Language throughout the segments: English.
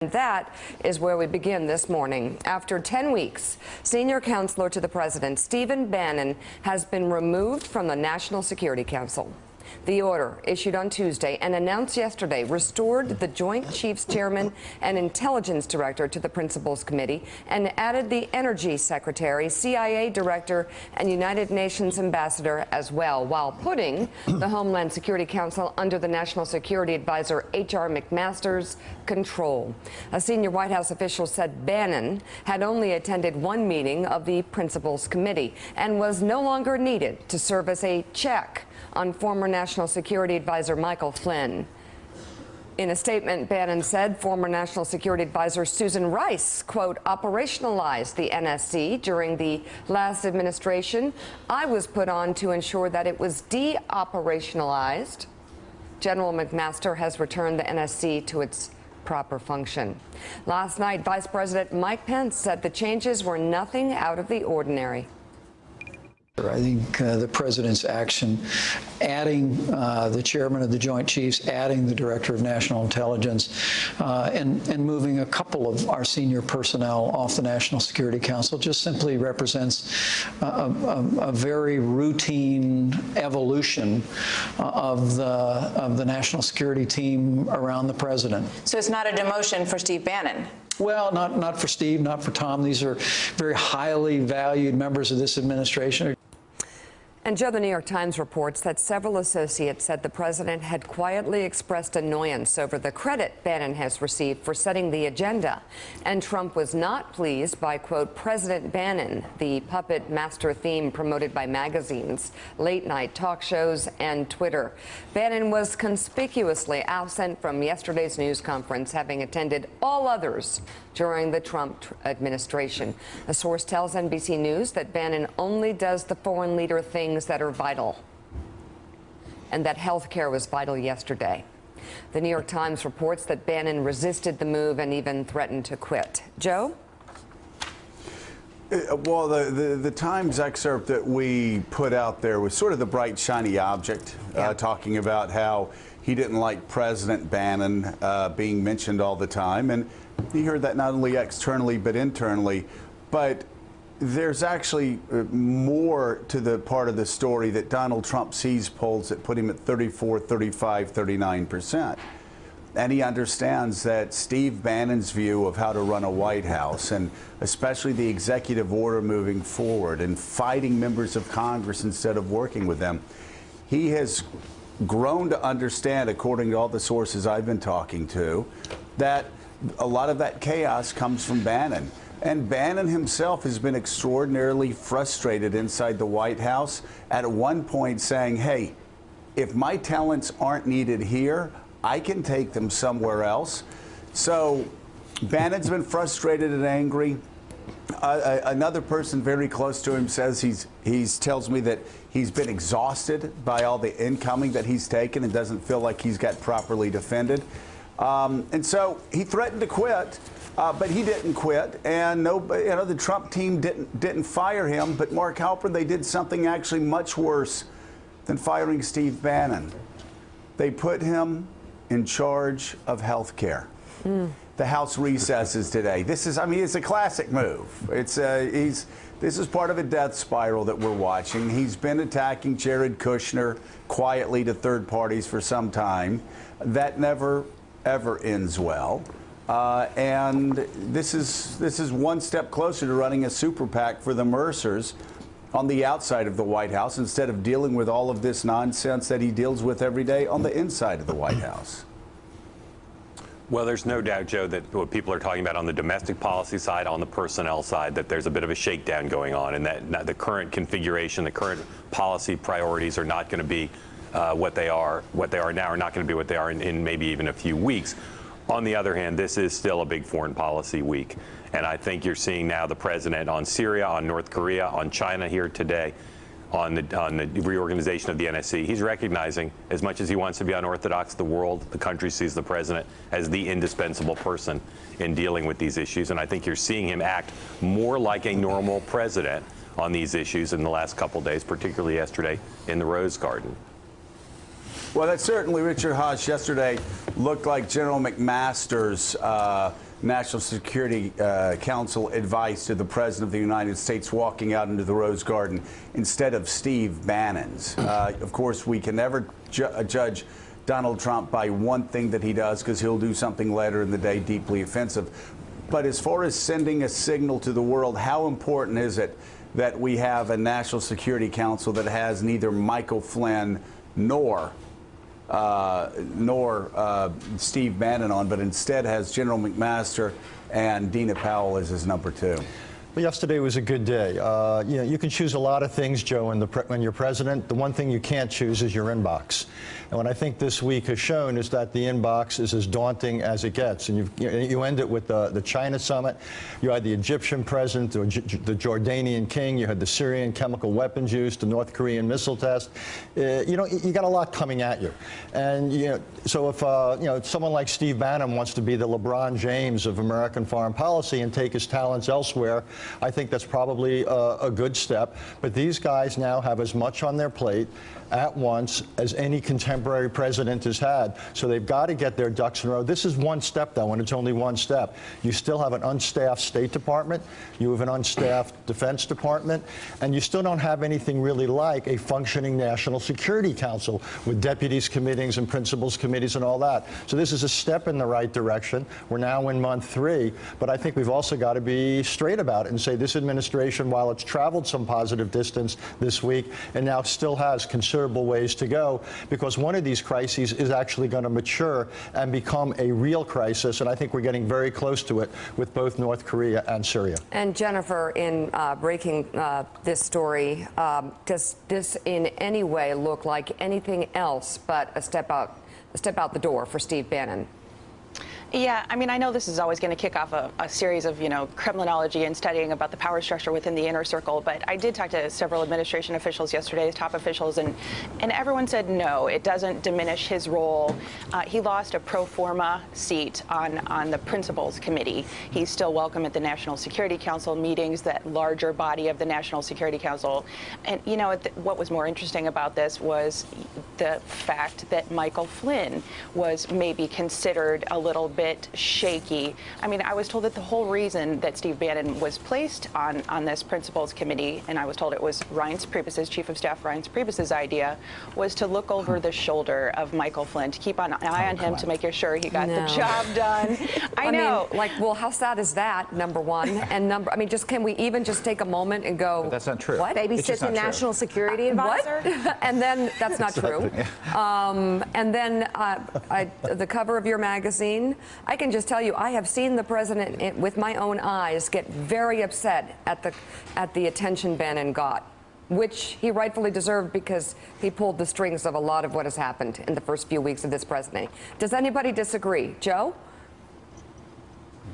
That is where we begin this morning. After 10 weeks, senior counselor to the president, Stephen Bannon, has been removed from the National Security Council. The order, issued on Tuesday and announced yesterday, restored the Joint Chiefs Chairman and Intelligence Director to the Principals Committee and added the Energy Secretary, CIA Director, and United Nations Ambassador as well, while putting the Homeland Security Council under the National Security Advisor H.R. McMaster's control. A senior White House official said Bannon had only attended one meeting of the Principals Committee and was no longer needed to serve as a check on former National Security Advisor Michael Flynn. In a statement, Bannon said former National Security Advisor Susan Rice, quote, operationalized the NSC during the last administration. I was put on to ensure that it was de-operationalized. General McMaster has returned the NSC to its proper function. Last night, Vice President Mike Pence said the changes were nothing out of the ordinary. I think the president's action, adding the chairman of the Joint Chiefs, adding the director of national intelligence, and moving a couple of our senior personnel off the National Security Council just simply represents a very routine evolution of the national security team around the president. So it's not a demotion for Steve Bannon? Well, not for Steve, not for Tom. These are very highly valued members of this administration. And Joe, the New York Times reports that several associates said the president had quietly expressed annoyance over the credit Bannon has received for setting the agenda. And Trump was not pleased by, quote, President Bannon, the puppet master theme promoted by magazines, late-night talk shows, and Twitter. Bannon was conspicuously absent from yesterday's news conference, having attended all others during the Trump administration. A source tells NBC News that Bannon only does the foreign leader things that are vital, and that health care was vital yesterday. The New York Times reports that Bannon resisted the move and even threatened to quit. Joe? Well, the Times excerpt that we put out there was sort of the bright, shiny object, talking about how he didn't like President Bannon being mentioned all the time. And he heard that not only externally but internally. But there's actually more to the part of the story that Donald Trump sees polls that put him at 34, 35, 39%. And he understands that Steve Bannon's view of how to run a White House, and especially the executive order moving forward and fighting members of Congress instead of working with them, he has grown to understand, according to all the sources I've been talking to, that a lot of that chaos comes from Bannon. And Bannon himself has been extraordinarily frustrated inside the White House, at one point saying, hey, if my talents aren't needed here, I can take them somewhere else. So Bannon's been frustrated and angry. Another person very close to him says he tells me that he's been exhausted by all the incoming that he's taken and doesn't feel like he's got properly defended. And so he threatened to quit, but he didn't quit. And the Trump team didn't fire him. But Mark Halperin, they did something actually much worse than firing Steve Bannon. They put him in charge of health care. The House recesses today. This is, I mean, it's a classic move. It's this is part of a death spiral that we're watching. He's been attacking Jared Kushner quietly to third parties for some time. That never ever ends well. And this is one step closer to running a super PAC for the Mercers on the outside of the White House, instead of dealing with all of this nonsense that he deals with every day on the inside of the White House. Well, there's no doubt, Joe, that what people are talking about on the domestic policy side, on the personnel side, that there's a bit of a shakedown going on, and that the current configuration, the current policy priorities are not going to be what they are now, are not going to be what they are in maybe even a few weeks. On the other hand, this is still a big foreign policy week. And I think you're seeing now the president on Syria, on North Korea, on China here today, on the reorganization of the NSC. He's recognizing, as much as he wants to be unorthodox, the world, the country sees the president as the indispensable person in dealing with these issues. And I think you're seeing him act more like a normal president on these issues in the last couple days, particularly yesterday in the Rose Garden. Well, that certainly, Richard Haass, yesterday looked like General McMaster's National Security Council advice to the President of the United States walking out into the Rose Garden instead of Steve Bannon's. Of course, we can never judge Donald Trump by one thing that he does, because he'll do something later in the day deeply offensive. But as far as sending a signal to the world, how important is it that we have a National Security Council that has neither Michael Flynn nor Steve Bannon on, but instead has General McMaster and Dina Powell as his number 2? Well, yesterday was a good day. You know, you can choose a lot of things, Joe, when you're president. The one thing you can't choose is your inbox. And what I think this week has shown is that the inbox is as daunting as it gets. And you end it with the China summit. You had the Egyptian president, the Jordanian king. You had the Syrian chemical weapons use, the North Korean missile test. You know, you got a lot coming at you. And so if someone like Steve Bannon wants to be the LeBron James of American foreign policy and take his talents elsewhere, I think that's probably a good step. But these guys now have as much on their plate at once as any contemporary president has had. So they've got to get their ducks in a row. This is one step, though, and it's only one step. You still have an unstaffed State Department, you have an unstaffed Defense Department, and you still don't have anything really like a functioning National Security Council with deputies committees and principals committees and all that. So this is a step in the right direction. We're now in month 3, but I think we've also got to be straight about it and say this administration, while it's traveled some positive distance this week and now still has considerable ways to go, because one of these crises is actually going to mature and become a real crisis, and I think we're getting very close to it with both North Korea and Syria. And Jennifer, in breaking this story, does this in any way look like anything else but a step out the door for Steve Bannon? Yeah, I mean, I know this is always going to kick off a series of, criminology and studying about the power structure within the inner circle, but I did talk to several administration officials yesterday, top officials, and everyone said no, it doesn't diminish his role. He lost a pro forma seat on the Principals Committee. He's still welcome at the National Security Council meetings, that larger body of the National Security Council. And, what was more interesting about this was the fact that Michael Flynn was maybe considered a little bit shaky. I mean, I was told that the whole reason that Steve Bannon was placed on this Principals Committee, and I was told it was Reince Priebus's, Chief of Staff Reince Priebus's idea, was to look over the shoulder of Michael Flynn, to keep an eye on him, to make sure he got the job done. I know. mean, well, how sad is that, number one? And can we even just take a moment and go, but that's not true. What? Babysit the National Security Advisor? What? And then, that's not true. And then the cover of your magazine, I can just tell you, I have seen the president with my own eyes get very upset at the attention Bannon got, which he rightfully deserved, because he pulled the strings of a lot of what has happened in the first few weeks of this presidency. Does anybody disagree? Joe?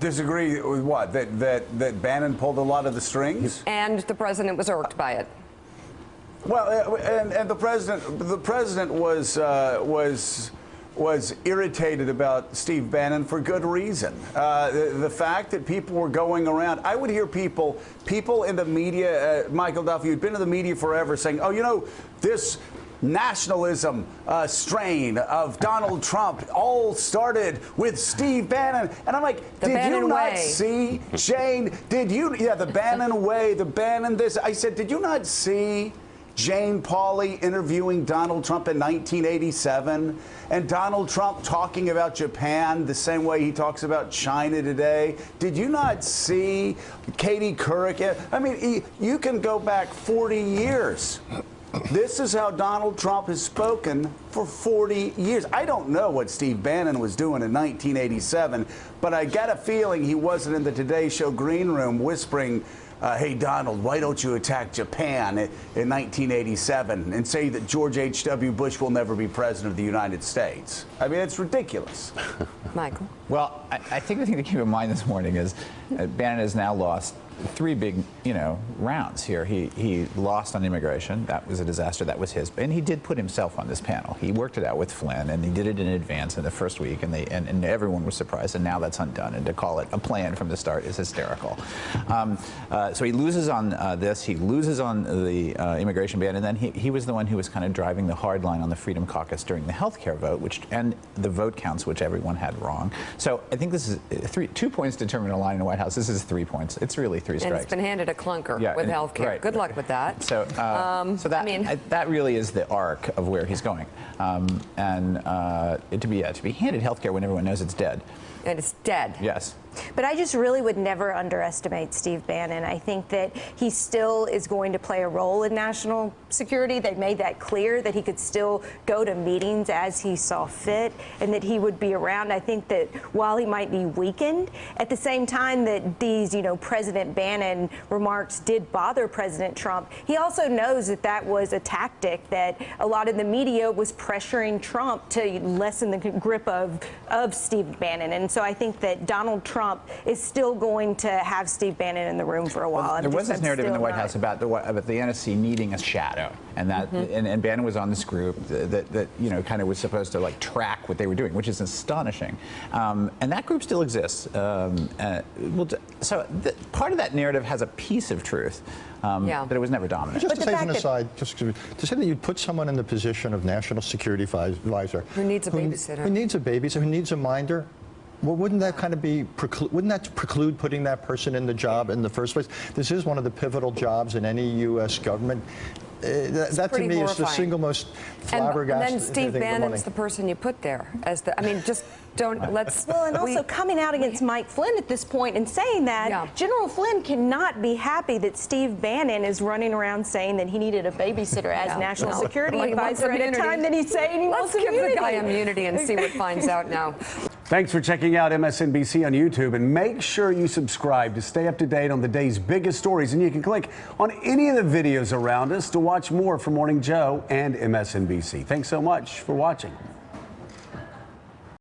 Disagree with what? That Bannon pulled a lot of the strings? And the president was irked by it. Well, and the president was irritated about Steve Bannon for good reason. The fact that people were going around, I would hear people in the media, Michael Duffy, who'd been in the media forever, saying, oh, this nationalism strain of Donald Trump all started with Steve Bannon. And I'm like, did you not see, Jane, the Bannon way, the Bannon this. I said, did you not see Jane Pauley interviewing Donald Trump in 1987, and Donald Trump talking about Japan the same way he talks about China today? Did you not see Katie Couric? I mean, you can go back 40 years. This is how Donald Trump has spoken for 40 years. I don't know what Steve Bannon was doing in 1987, but I get a feeling he wasn't in the Today Show green room whispering, hey, Donald, why don't you attack Japan in 1987 and say that George H.W. Bush will never be president of the United States? I mean, it's ridiculous. Michael? Well, I think the thing to keep in mind this morning is Bannon has now lost 3 big, rounds here. He lost on immigration. That was a disaster. That was his. And he did put himself on this panel. He worked it out with Flynn, and he did it in advance in the first week, and everyone was surprised. And now that's undone. And to call it a plan from the start is hysterical. So he loses on this, he loses on the immigration ban, and then he was the one who was kind of driving the hard line on the Freedom Caucus during the health care vote, and the vote counts, which everyone had wrong. So I think this is 2 points determine a line in the White House. This is 3 points. It's really 3 strikes. And it's been handed a clunker with health care. Right. Good luck with that. So, that really is the arc of where he's going. To be handed health care when everyone knows it's dead. And it's dead. Yes. But I just really would never underestimate Steve Bannon. I think that he still is going to play a role in national security. They made that clear, that he could still go to meetings as he saw fit and that he would be around. I think that while he might be weakened, at the same time that these, President Bannon remarks did bother President Trump, he also knows that that was a tactic that a lot of the media was pressuring Trump to lessen the grip of Steve Bannon. And so I think that Donald Trump is still going to have Steve Bannon in the room for a while. Well, there was this narrative in the White House about the NSC needing a shadow, and that and Bannon was on this group that kind of was supposed to track what they were doing, which is astonishing. And that group still exists. So part of that narrative has a piece of truth, but it was never dominant. Just to say an aside, just to say that you put someone in the position of national security advisor who needs a babysitter, who needs a babysitter, who needs a minder. Well, wouldn't that kind of wouldn't that preclude putting that person in the job in the first place? This is one of the pivotal jobs in any U.S. government. That to me is the single most flabbergasting. And then Steve Bannon's the person you put there as just don't let's. Well, and also coming out against Mike Flynn at this point and saying that General Flynn cannot be happy that Steve Bannon is running around saying that he needed a babysitter as national security advisor at a time that he's saying he wants immunity. Let's give the guy immunity and see what finds out now. Thanks for checking out MSNBC on YouTube, and make sure you subscribe to stay up to date on the day's biggest stories. And you can click on any of the videos around us to watch more from Morning Joe and MSNBC. Thanks so much for watching.